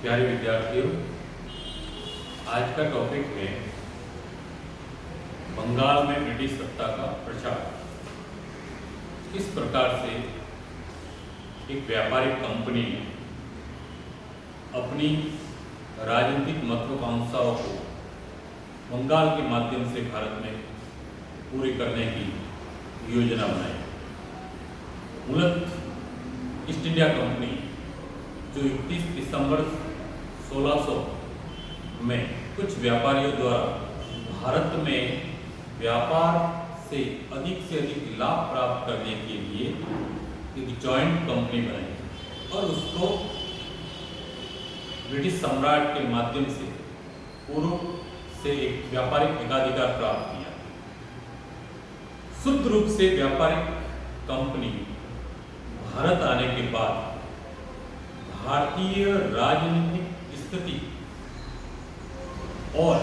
प्यारे विद्यार्थियों, आज का टॉपिक है बंगाल में ब्रिटिश सत्ता का प्रचार। किस प्रकार से एक व्यापारिक कंपनी अपनी राजनीतिक महत्वाकांक्षाओं को बंगाल के माध्यम से भारत में पूरी करने की योजना बनाई। मूलतः ईस्ट इंडिया कंपनी जो 31 दिसंबर 1600 में कुछ व्यापारियों द्वारा भारत में व्यापार से अधिक लाभ प्राप्त करने के लिए एक जॉइंट कंपनी बनाई और उसको ब्रिटिश सम्राट के माध्यम से पूर्व से एक व्यापारिक एकाधिकार प्राप्त किया। शुद्ध रूप से व्यापारिक कंपनी भारत आने के बाद भारतीय राजनीतिक स्थिति और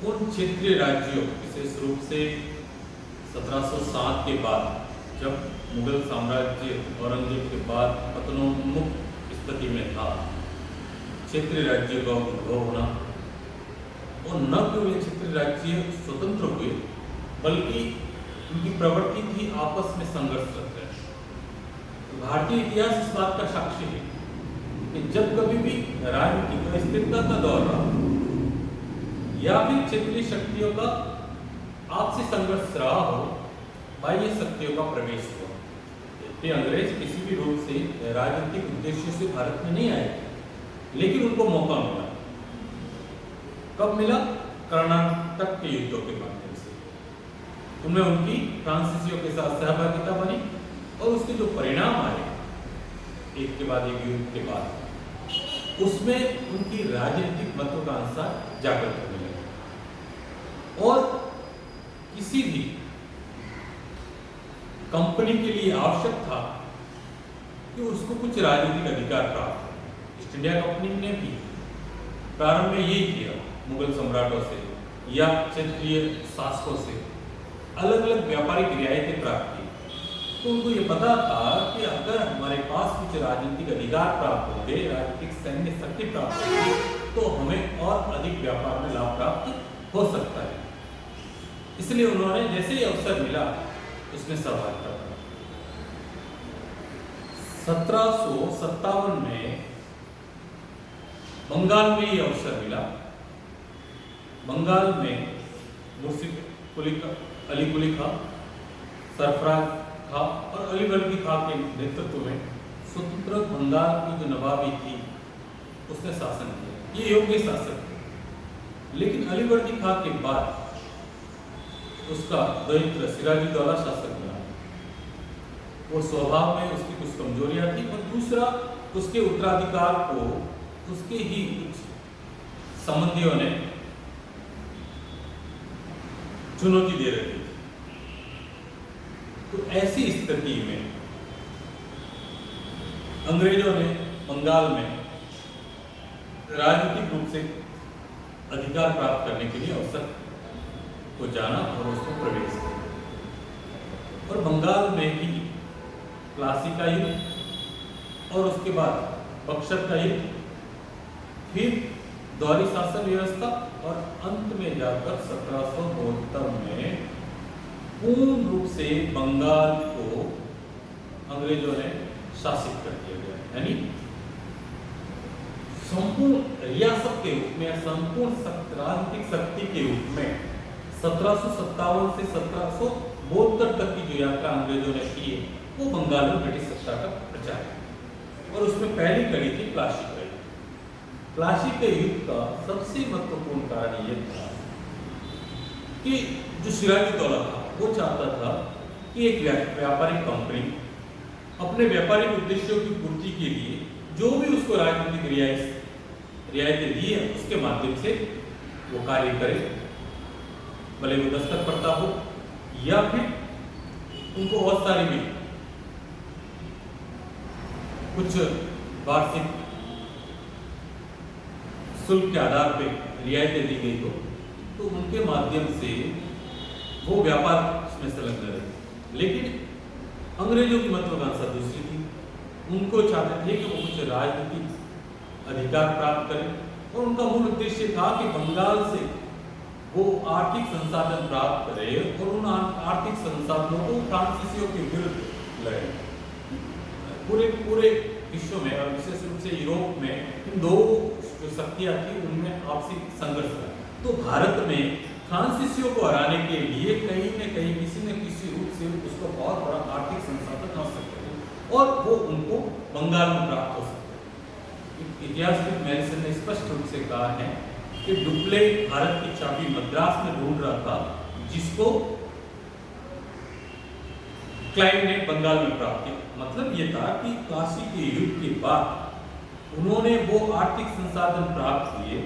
उन क्षेत्रीय राज्यों, विशेष रूप से 1707 के बाद जब मुगल साम्राज्य औरंगजेब के बाद पतनोन्मुख स्थिति में था, क्षेत्रीय राज्यों का उद्भव होना और न केवल क्षेत्रीय राज्य स्वतंत्र हुए बल्कि उनकी प्रवृत्ति थी आपस में संघर्षरत रहना। भारतीय इतिहास इस बात का साक्षी है कि जब कभी भी राजनीतिक अस्थिरता का दौर रहा या फिर क्षेत्रीय शक्तियों का आपसी संघर्ष रहा हो, बाह्य शक्तियों का प्रवेश हुआ। ये अंग्रेज किसी भी रूप से राजनीतिक उद्देश्य से भारत में नहीं आए, लेकिन उनको मौका मिला। कब मिला? कर्नाटक के युद्धों के माध्यम से। उनमें उनकी फ्रांसीसियों के साथ सहभागिता बनी और उसके जो परिणाम आए एक के बाद एक युद्ध के बाद, उसमें उनकी राजनीतिक महत्वाकांक्षा जागृत होने लगी और किसी भी कंपनी के लिए आवश्यक था कि उसको कुछ राजनीतिक अधिकार प्राप्त हो। ईस्ट इंडिया कंपनी ने भी प्रारंभ में यही किया, मुगल सम्राटों से या क्षेत्रीय शासकों से अलग अलग व्यापारिक रियायतें प्राप्त की। तो उनको ये पता था कि अगर हमारे पास कुछ राजनीतिक अधिकार प्राप्त होंगे, राजनीतिक सैन्य शक्ति प्राप्त होगी, तो हमें और अधिक व्यापार में लाभ प्राप्त हो सकता है। इसलिए उन्होंने जैसे ही अवसर मिला उसमें सहभागिता करा। 1757 में बंगाल में ये अवसर मिला। बंगाल में मुर्शिद अली कुली खां, सरफराज खां और अली वर्दी खां के नेतृत्व में स्वतंत्र बंगाल की जो नवाबी थी उसने शासन किया। ये योग्य शासक थे, लेकिन अली वर्दी खां के बाद उसका दरिद्र सिराजुद्दौला शासक बना। वो स्वभाव में उसकी कुछ कमजोरियां थी और दूसरा उसके उत्तराधिकार को उसके ही कुछ संबंधियों ने चुनौती दे रही थी। तो ऐसी स्थिति में अंग्रेजों ने बंगाल में राजनीतिक रूप से अधिकार प्राप्त करने के लिए अवसर को जाना और उसको प्रवेश किया और बंगाल में ही प्लासी का युद्ध और उसके बाद बक्सर का युद्ध, फिर द्वारी शासन व्यवस्था और अंत में जाकर 1772 में पूर्ण रूप से बंगाल को अंग्रेजों ने शासित कर दिया गया। यानी संपूर्ण रियासत के रूप में, संपूर्ण राजनीतिक शक्ति के रूप में 1757 से 1772 तक की जो यात्रा अंग्रेजों ने की है, वो बंगाल में ब्रिटिश सत्ता का प्रचार है। और उसमें पहली कड़ी थी प्लासी का युद्ध। प्लासी के युद्ध का सबसे महत्वपूर्ण कारण यह था कि जो सिराजुद्दौला था वो चाहता था कि एक व्यापारिक कंपनी अपने व्यापारिक उद्देश्यों की पूर्ति के लिए जो भी उसको राजनीतिक रियायतें दी है उसके माध्यम से वो कार्य करे, भले वो दस्तक पड़ता हो या फिर उनको बहुत सारी भी कुछ वार्षिक शुल्क के आधार पर रियायतें दी गई हो, तो उनके माध्यम से वो व्यापार उसमें संलग्न रहे। लेकिन अंग्रेजों की महत्वाकांक्षा दूसरी थी। उनको चाहते थे कि वो कुछ राजनीतिक अधिकार प्राप्त करें, और उनका मूल उद्देश्य था कि बंगाल से वो आर्थिक संसाधन प्राप्त करे और उन आर्थिक संसाधनों को फ्रांसीसियों के विरुद्ध लड़े। पूरे विश्व में और विशेष रूप से यूरोप में इन दो जो शक्तियां थी उनमें आपसी संघर्ष था। तो भारत में फ्रांसीसियों को हराने के लिए कहीं न कहीं किसी न किसी रूप से उसको बहुत बड़ा आर्थिक संसाधन आवश्यक थे और वो उनको बंगाल में प्राप्त हो सकते। इतिहासविद मैरिसन ने स्पष्ट रूप से कहा है कि डुप्ले भारत की चाबी मद्रास में ढूंढ रहा था, जिसको क्लाइव ने बंगाल में प्राप्त किया। मतलब ये था कि काशी के युद्ध के बाद उन्होंने वो आर्थिक संसाधन प्राप्त किए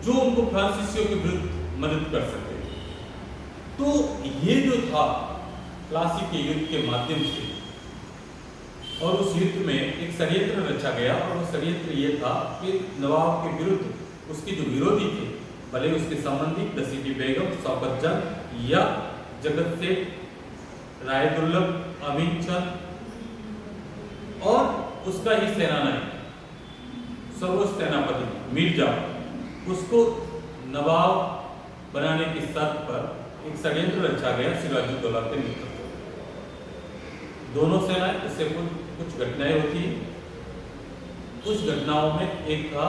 जो उनको फ्रांसीसियों के विरुद्ध मदद कर सके। तो ये जो था प्लासी के युद्ध के माध्यम से, और उस युद्ध में एक षड्यंत्र रचा गया और वो षड्यंत्र ये था कि नवाब के विरुद्ध उसके जो विरोधी थे, भले उसके संबंधी दसीटी बेगम, शौकत जंग या जगत सेठ, राय दुर्लभ, अमीन चंद और उसका ही सेनानायक सर्वोच्च सेनापति मीर्जा, उसको नवाब बनाने की शर्त पर एक षड्यंत्र रचा गया सिराजुद्दौला के नेतृत्व में। दोनों सेनाएं, उससे कुछ घटनाएं होती हैं। कुछ घटनाओं में एक था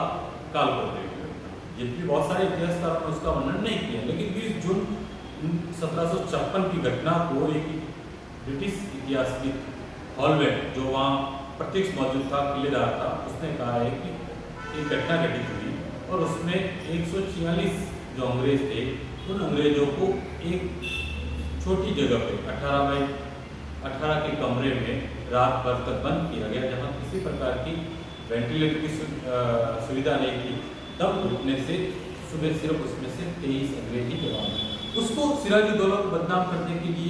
कालकोटरी की घटना, जितनी बहुत सारे इतिहासकारों ने उसका वर्णन नहीं किया, लेकिन 20 जून 1756 की घटना को एक ब्रिटिश इतिहासविद हॉलवेट, जो वहाँ प्रत्यक्ष मौजूद था, किलेदार था, उसने कहा है कि एक घटना घटित हुई और उसमें 146 जो अंग्रेज थे उन अंग्रेजों को एक छोटी जगह पे 18 के कमरे में रात भर तक बंद किया गया, जहाँ किसी प्रकार की वेंटिलेटर की सुविधा नहीं थी। तब घुटने से सुबह सिर्फ उसमें से 23 अंग्रेजी जवान, उसको सिराजुद्दौला को बदनाम करने के लिए